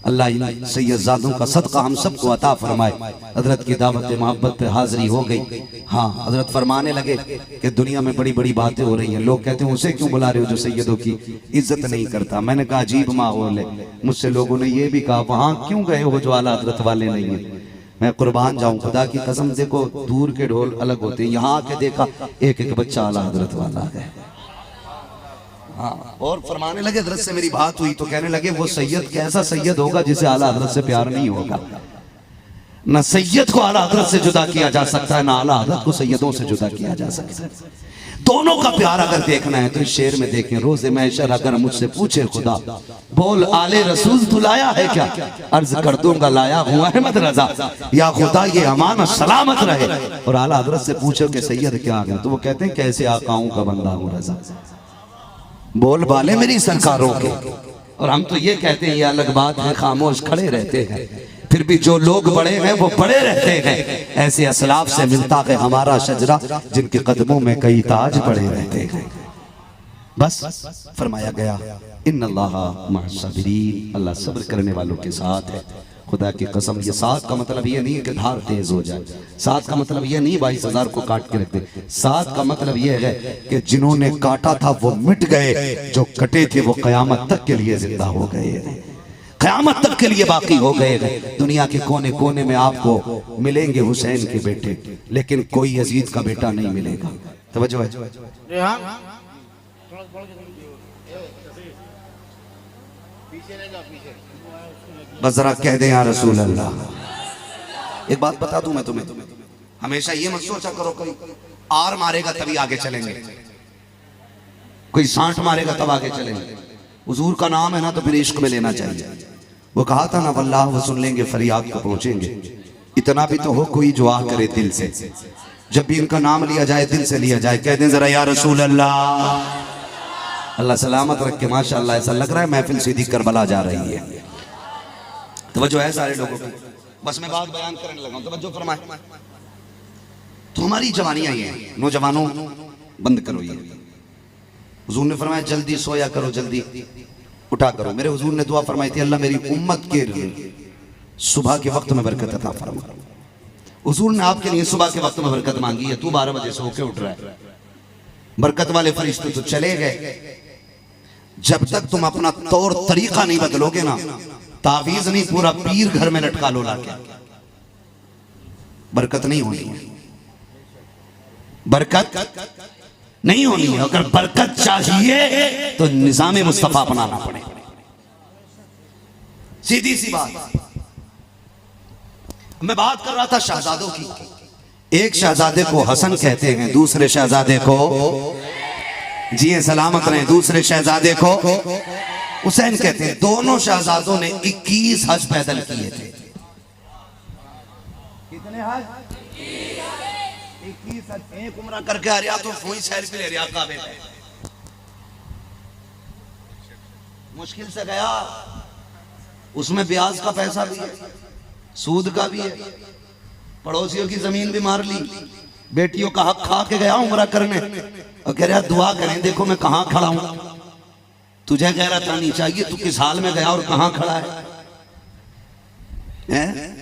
अल्लाह इन सैयदजादों का सदका हम सबको अता फरमाए। हजरत की दावत मोहब्बत पे हाजिरी हो गई। हाँ, हजरत फरमाने लगे कि दुनिया में बड़ी बड़ी बातें हो रही हैं। लोग कहते हैं उसे क्यों बुला रहे हो जो सैयदों की इज्जत नहीं करता। मैंने कहा अजीब माहौल है। मुझसे लोगों ने ये भी कहा वहां क्यों गए हो जो आला हजरत वाले नहीं है। मैं कुर्बान जाऊं, खुदा की कसम। देखो दूर के ढोल अलग होते हैं, यहाँ आके देखा एक एक बच्चा आला हजरत वाला है। हाँ, और फरमाने लगे, हजरत से मेरी बात हुई तो कहने लगे वो सैयद कैसा सैयद होगा जिसे आला हजरत से प्यार नहीं होगा। ना सैयद को आला हजरत से जुदा किया जा सकता है, ना आला हजरत को सैयदों से जुदा किया जा सकता है। दोनों का प्यार अगर देखना है तो इस शेर में देखें, रोज़े महशर अगर मुझसे पूछे खुदा, बोल आले रसूल तू लाया है क्या, अर्ज कर दूंगा लाया हूँ अहमद रजा, या खुदा ये अमान सलामत रहे। और आला हजरत से पूछो कि सैयद क्या आ गया, तो वो कहते हैं कैसे आकाओं का बंदा हूँ रजा, बोल बाले मेरी सरकारों के। और हम तो ये कहते हैं ये अलग बात है, खामोश खड़े रहते हैं, फिर भी जो लोग बड़े हैं वो बड़े रहते हैं। ऐसे असलाफ से मिलता है हमारा शजरा, जिनके कदमों में कई ताज पड़े रहते हैं। बस फरमाया गया इन्नल्लाह मअस-साबिरीन, अल्लाह सब्र करने वालों के साथ है। खुदा की कसम, ये साथ का मतलब ये नहीं कि धार तेज हो जाए, साथ का मतलब ये नहीं 22,000 को काट के रख दे, साथ का मतलब ये है कि जिन्होंने काटा था वो मिट गए, जो कटे थे वो कयामत तक के लिए जिंदा हो गए, कयामत तक के लिए बाकी हो गए। दुनिया के कोने कोने में आपको मिलेंगे हुसैन के बेटे, लेकिन कोई यजीद का बेटा नहीं मिलेगा। तवज्जो है, बस जरा कह दे या रसूल अल्लाह। एक बात बता दूं मैं तुम्हें, हमेशा ये मत सोचा करो कोई आर मारेगा तभी आगे चलेंगे, कोई सांठ मारेगा तब आगे चलेंगे। हुजूर का नाम है ना तो फिर इश्क में लेना चाहिए। वो कहा था ना वल्लाह वो सुन लेंगे फरियाद को पहुंचेंगे। इतना भी तो हो कोई जो आ करे दिल से, जब भी इनका नाम लिया जाए दिल से लिया जाए, कह दें जरा या रसूल अल्लाह। अल्लाह सलामत रखे। माशाअल्लाह ऐसा लग रहा है महफिल सीधी करबला जा रही है। तवज्जो है सारे लोगों की, बस मैं बात बयान करने लगा हूं, तवज्जो फरमाए। तो हमारी जवानियां ये हैं, नौजवानों बंद करो ये। हुजूर ने फरमाया जल्दी सोया करो, जल्दी उठा करो। मेरे हुजूर ने दुआ फरमाई थी अल्लाह मेरी उम्मत के सुबह के वक्त में बरकत अता फरमा। हुजूर ने आपके लिए सुबह के वक्त में बरकत मांगी है। तू 12 बजे सो के उठ रहा है, बरकत वाले फरिश्ते तो चले गए। जब तक तुम अपना तौर तरीका नहीं बदलोगे ना, तावीज नहीं पूरा पीर घर में लटका लो लाके, बरकत नहीं होनी है, बरकत नहीं होनी है। अगर बरकत चाहिए तो निजाम मुस्तफा अपनाना पड़ेगा, सीधी सी बात। मैं बात कर रहा था शहजादों की। एक शहजादे को हसन कहते हैं, दूसरे शहजादे को जिए सलामत रहे, दूसरे शहजादे को हुसैन कहते हैं। दोनों शहजादों ने 21 हज पैदल किए थे। कितने हज? 21 हज। एक उम्रा करके आ रहा तो वही सेल्फी ले रहा काबे में, मुश्किल से गया। उसमें ब्याज का पैसा भी है, सूद का भी है, पड़ोसियों की जमीन भी मार ली, बेटियों का हक खा के गया उम्रा करने और कह रहा दुआ करें देखो मैं कहां खड़ा हूं। तुझे गैरत आनी चाहिए, तू किस हाल में गया और कहां खड़ा है?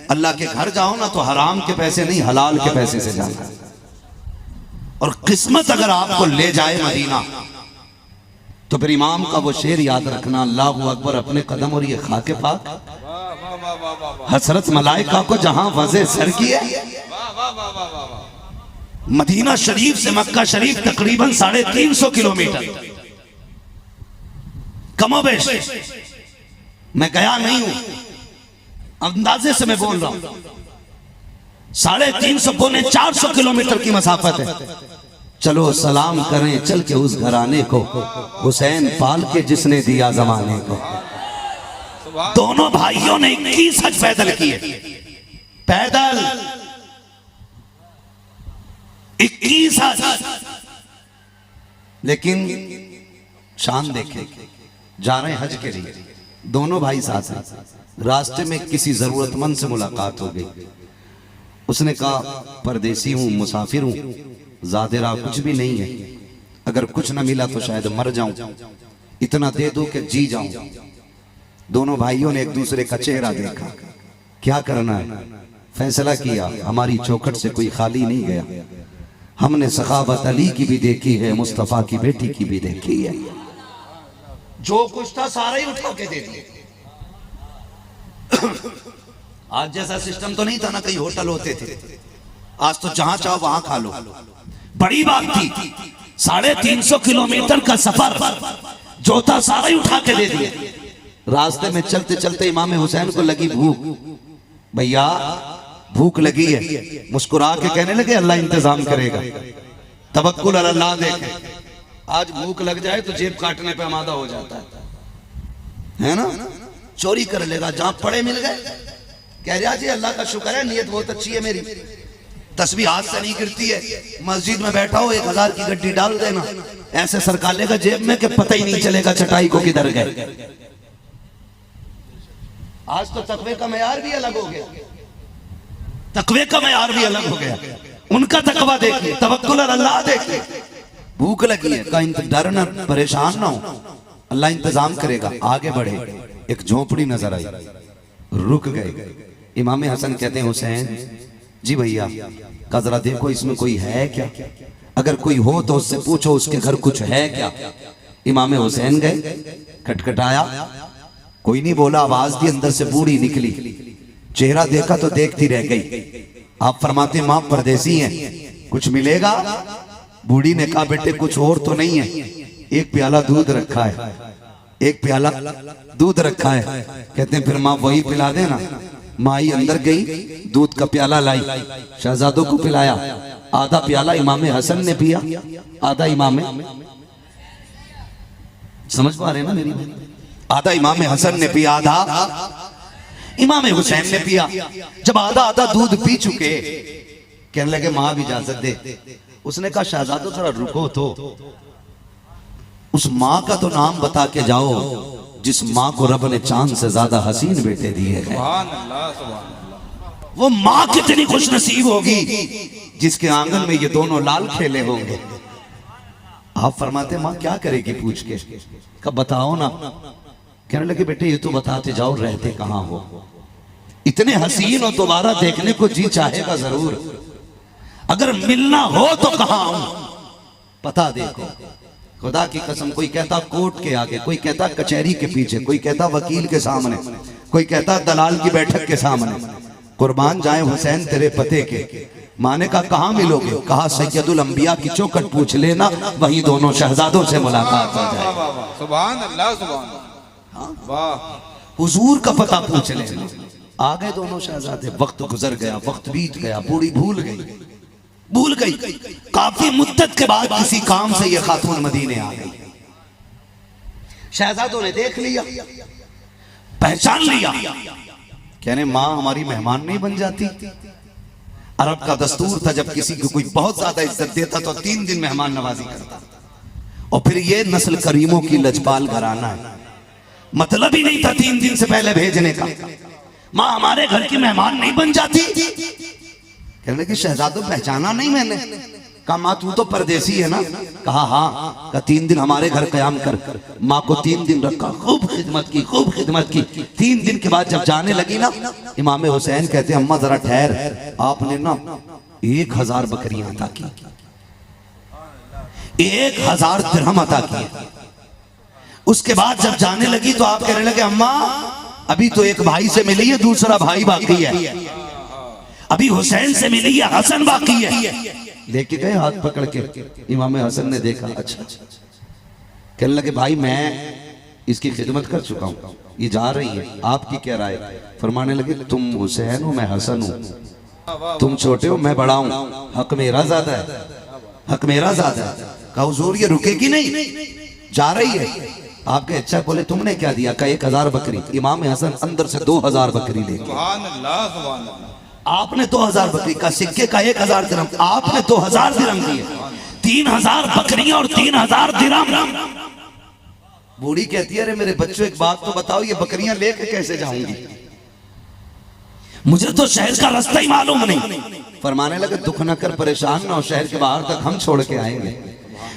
अल्लाह के घर जाओ ना तो हराम के पैसे नहीं हलाल के पैसे से जाना। और किस्मत अगर आपको ले जाए मदीना तो फिर इमाम का वो शेर याद रखना, अल्लाहु अकबर अपने कदम और ये खाके पाक हसरत मलाइका को जहां वज़े सर की है। मदीना शरीफ से मक्का शरीफ तकरीबन 350 किलोमीटर, कमोबेश। मैं गया नहीं हूं, अंदाजे से मैं बोल रहा हूं, 350 पौने 400 किलोमीटर की मसाफत है। चलो सलाम करें चल के उस घराने को, हुसैन पाल के जिसने दिया जमाने को। दोनों भाइयों ने 21 हज पैदल किए, पैदल 21 हज। लेकिन शान देखें, जा रहे हज के लिए, दोनों भाई साथ हैं। रास्ते में किसी जरूरतमंद से मुलाकात हो गई। उसने कहा परदेसी हूं, मुसाफिर हूं, ज़ादिरा कुछ भी नहीं है, अगर कुछ ना मिला तो शायद मर जाऊं, इतना दे दो कि जी जाऊं। दोनों भाइयों ने एक दूसरे का चेहरा देखा, क्या करना है फैसला किया। हमारी चौखट से कोई खाली नहीं गया, हमने सखावत अली की भी देखी है, मुस्तफा की बेटी की भी देखी है। जो कुछ था सारा ही उठा के दे दिया। आज जैसा सिस्टम तो नहीं था ना, कई होटल होते थे, आज तो जहां चाहो वहां खा लो। बड़ी बात थी 350 किलोमीटर का सफर, जोता सारा ही उठा के दे दिया। रास्ते में चलते चलते इमाम हुसैन को लगी भूख, भैया भूख लगी है। मुस्कुरा के कहने लगे अल्लाह इंतजाम करेगा, तवक्कुल अल्लाह। देखे आज भूख लग जाए तो जेब काटने पे आमादा हो जाता है ना, चोरी कर लेगा, जहां पड़े मिल गए। कह रहा जी अल्लाह का शुक्र है, नीयत बहुत अच्छी है मेरी, तस्बीह हाथ से नहीं गिरती है। मस्जिद में बैठा हो 1000 की गड्डी डाल देना, ऐसे सरका लेगा जेब में कि पता ही नहीं चलेगा चटाई को किधर गए। आज तो तकवे का मयार भी अलग हो गया, तकवे का मयार भी अलग हो गया। उनका तकवा देखिए, तवक्कुल अल्लाह देखिए। भूख लगी है, कहीं डर ना, परेशान ना हो, अल्लाह इंतजाम करेगा। आगे बढ़े, एक झोपड़ी नजर आई, रुक गए। इमाम हसन कहते हैं हुसैन जी भैया का जरा देखो इसमें कोई है क्या, अगर कोई हो तो उससे पूछो उसके घर कुछ है क्या। इमाम हुसैन गए, खटखटाया, कोई नहीं बोला। आवाज दी, अंदर से बूढ़ी निकली, चेहरा देखा तो देखती रह गई। आप फरमाते मां परदेसी हैं, कुछ मिलेगा? बूढ़ी ने कहा बेटे कुछ और तो नहीं है, एक प्याला दूध रखा है, एक प्याला दूध रखा है। कहते हैं फिर माँ वही पिला देना। माई अंदर गई, दूध का प्याला लाई, शहजादों को पिलाया। आधा प्याला इमाम हसन ने पिया, आधा इमाम, समझ पा रहे हैं ना मेरी, आधा इमाम हसन ने पिया, आधा इमाम हुसैन ने पिया। जब आधा आधा दूध पी चुके, कहने लगे मां भी इजाजत दे। उसने कहा शहजादों जरा रुको तो, उस माँ का तो नाम बता के जाओ जिस माँ को रब ने चांद से ज्यादा हसीन बेटे दिए हैं। वो माँ कितनी खुश नसीब होगी जिसके आंगन में ये दोनों लाल खेले होंगे। आप फरमाते माँ क्या करेगी पूछ के, कब बताओ ना। कहने लगे बेटे ये तो बताते जाओ रहते कहाँ हो, इतने हसीन हो दोबारा देखने को जी चाहेगा जरूर, अगर मिलना हो तो कहाँ आऊं, पता देखो। खुदा की कसम, कोई कहता कोर्ट के आगे, कोई कहता कचहरी के पीछे, कोई कहता वकील के सामने, कोई कहता दलाल की बैठक के सामने। कुर्बान जाए हुसैन तेरे पते के। माने का कहाँ मिलोगे? कहा सैयदुल अंबिया की चौखट पूछ लेना, वही दोनों शहजादों से मुलाकात हो जाए। सुभान अल्लाह, सुभान अल्लाह, वाह। हुजूर का पता पूछ लेना। आ गए दोनों शहजादे, वक्त गुजर गया, वक्त बीत गया, बूढ़ी भूल गई। काफी मुद्दत के बाद किसी काम से ये खातून मदीने आ गई। शहजादों ने देख लिया, पहचान लिया, कहने माँ हमारी मेहमान नहीं बन जाती। अरब का दस्तूर था जब किसी को कोई बहुत ज्यादा इज्जत देता तो 3 दिन मेहमान नवाजी करता। और फिर ये नस्ल करीमों की लजपाल घराना है, मतलब ही नहीं था 3 दिन से पहले भेजने का। माँ हमारे घर की मेहमान नहीं बन जाती। कहने लगे शहजादों पहचाना नहीं मैंने। कहा माँ तू तो परदेसी है ना। कहा हाँ। कहा 3 दिन हमारे घर कयाम कर। माँ को 3 दिन रखा, खूब खिदमत की। 3 दिन के बाद जब जाने लगी ना, इमाम हुसैन कहते अम्मा जरा ठहर, आपने ना 1000 बकरियां अता की, 1000 दिरहम अता किए। उसके बाद जब जाने लगी तो आप कहने लगे अम्मा अभी तो एक भाई से मिली है, दूसरा भाई बाकी है, अभी हुसैन से मिली है, हसन बाकी है। लेके गए हाथ पकड़ के। इमाम हसन ने देखा, अच्छा। कहने लगे भाई मैं इसकी खिदमत कर चुका हूँ, ये जा रही है, आपकी क्या राय? फरमाने लगे तुम हुसैन हो, मैं हसन हूँ, तुम छोटे हो, मैं बड़ा हूँ, हक मेरा ज्यादा है, हक मेरा ज्यादा है। कहा हुजूर ये रुकेगी नहीं, जा रही है। आपके अच्छा बोले तुमने क्या दिया? का 1000 बकरी। इमाम हसन अंदर से 2000 बकरी ले। सुभान अल्लाह, सुभान अल्लाह। आपने 2000 बकरी का, सिक्के का 1000 दिरहम, आपने 2000 दिरहम दिए। 3000 बकरियां और 3000 दिरहम। बूढ़ी कहती है अरे मेरे बच्चों एक बात तो बताओ, ये बकरियां लेके कैसे जाऊंगी? मुझे तो शहर का रास्ता ही मालूम नहीं। फरमाने लगे दुख न कर, परेशान ना हो, शहर के बाहर तक हम छोड़ के आएंगे।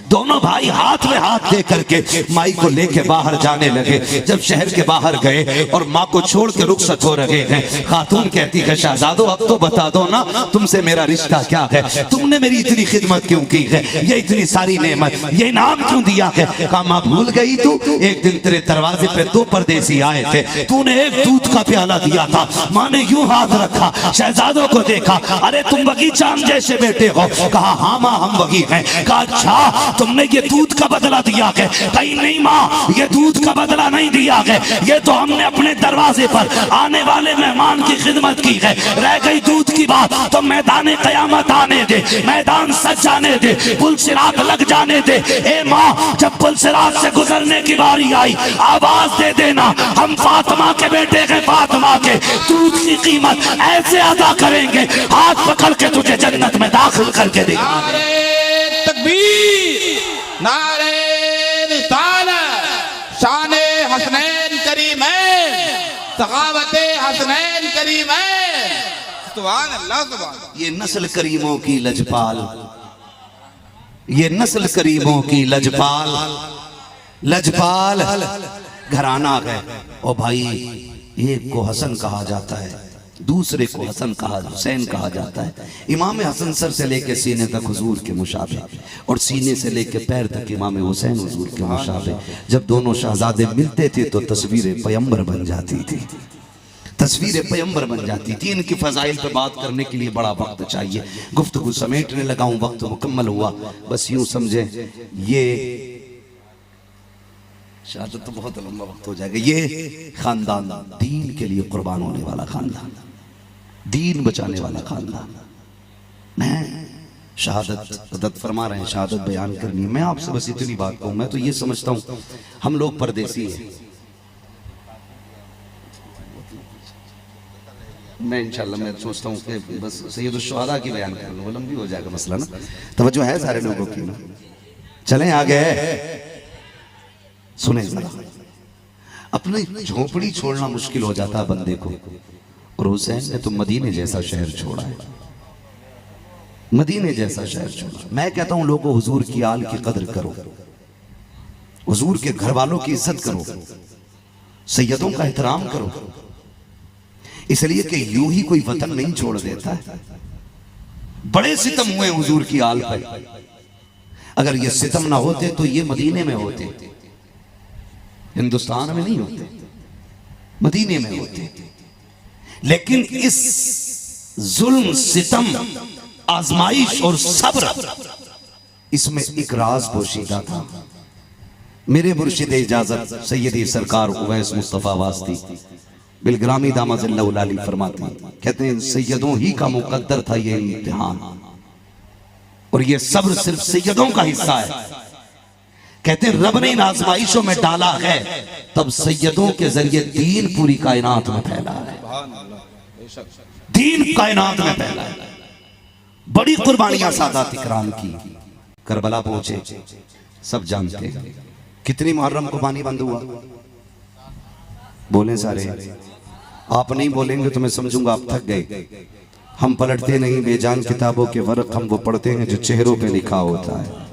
दोनों भाई हाथ में हाथ दे करके माई को लेके बाहर जाने लगे। जब शहर के बाहर गए और माँ को छोड़ के रुखसत हो रहे हैं, खातून कहती है शहजादो अब तो बता दो ना तुमसे मेरा रिश्ता क्या है, तुमने मेरी इतनी खिदमत क्यों की है, ये इतनी सारी नेमत, ये इनाम क्यों दिया है? कहा माँ भूल गई तू, एक दिन तेरे दरवाजे पे 2 परदेसी आए थे, तूने एक दूध का प्याला दिया था। माँ ने यूं हाथ रखा, शहजादों को देखा, अरे तुम वगी चांद जैसे बेटे हो। कहा हाँ माँ हम वगी हैं। कहा अच्छा तुमने ये दूध का बदला दिया है। कहीं नहीं माँ, ये दूध का बदला नहीं दिया है, ये तो हमने अपने दरवाजे पर आने वाले मेहमान की खिदमत की है। रह गई दूध की बात तो मैदान कयामत आने दे, मैदान सज जाने दे, पुल सिरात लग जाने दे। ए माँ, जब पुल सिरात से गुजरने की बारी आई, आवाज दे देना, हम फातिमा के बेटे हैं, फातिमा के दूध की कीमत ऐसे अदा करेंगे, हाथ पकड़ के तुझे जन्नत में दाखिल करके देंगे। नारे तकबीर, नारे रिसालत, शाने हसनैन करीमैन, सखावते हसनैन करीमैन। सुभान अल्लाह, सुभान। ये नस्ल करीमों की लजपाल, ये नस्ल करीमों की लजपाल, लजपाल घराना है। और भाई, एक को हसन कहा जाता है, दूसरे को हसन कहा, हुसैन कहा जाता है। इमाम हसन सर से लेकर सीने तक हुजूर के मुशाबे, और सीने से लेकर पैर तक इमाम हुसैन हुजूर के मुशाबे। जब दोनों शहजादे मिलते थे तो तस्वीर पैगंबर बन जाती थी, तस्वीर पैगंबर बन जाती थी। इनकी फजाइल पे बात करने के लिए बड़ा वक्त चाहिए, गुफ्तगू समेटने लगा हूं, वक्त मुकम्मल हुआ। बस यूं समझे, ये शहादत तो बहुत लंबा वक्त हो जाएगा। ये खानदान दीन के लिए कुर्बान होने वाला खानदान, दीन बचाने वाला खानदान। मैं शहादत मदद फरमा रहे हैं, शहादत बयान करनी है। मैं आपसे बस इतनी बात कहूँ, मैं तो ये समझता हूँ हम लोग परदेसी हैं। मैं इंशाल्लाह मैं सोचता हूँ कि बस सैयद शुहदा की बयान कर लूँ, वो लंबी हो जाएगा मसला ना। तवज्जो है सारे लोगों की ना? चलें आगे, सुने जरा। अपनी झोपड़ी छोड़ना मुश्किल हो जाता है बंदे को, और हुसैन ने तो मदीने जैसा शहर छोड़ा है, मदीने जैसा शहर छोड़ा। मैं कहता हूं लोगों, हुजूर की आल की कदर करो, हुजूर के घर वालों की इज्जत करो, सैयदों का एहतराम करो, इसलिए कि यूं ही कोई वतन नहीं छोड़ देता है। बड़े सितम हुए हुजूर की आल पर, अगर ये सितम ना होते तो ये मदीने में होते, हिंदुस्तान में नहीं होते, मदीने में होते। लेकिन इस जुल्म, सितम, आजमाइश और सब्र, इसमें एक राज पोशीदा था। मेरे मुर्शिद इजाजत सैयदी सरकार उवैस मुस्तफा वास्ती बिलग्रामी दामाजिल्लाहु अलैहि फरमाते हैं, कहते हैं सैयदों ही का मुकद्दर था ये इम्तिहान, और ये सब्र सिर्फ सैयदों का हिस्सा है। कहते हैं रब ने इन आजमाइशों में डाला है, तब सैयदों के जरिए दीन पूरी कायनात में फैला है, दीन कायनात में फैला है। बड़ी कुर्बानियां सादात इकराम की, करबला पहुंचे, सब जानते हैं। कितनी मुहर्रम कुर्बानी बंद हुआ, बोले सारे। आप नहीं बोलेंगे तो मैं समझूंगा आप थक गए। हम पलटते नहीं बेजान किताबों के वर्क, हम वो पढ़ते हैं जो चेहरों पे लिखा होता है।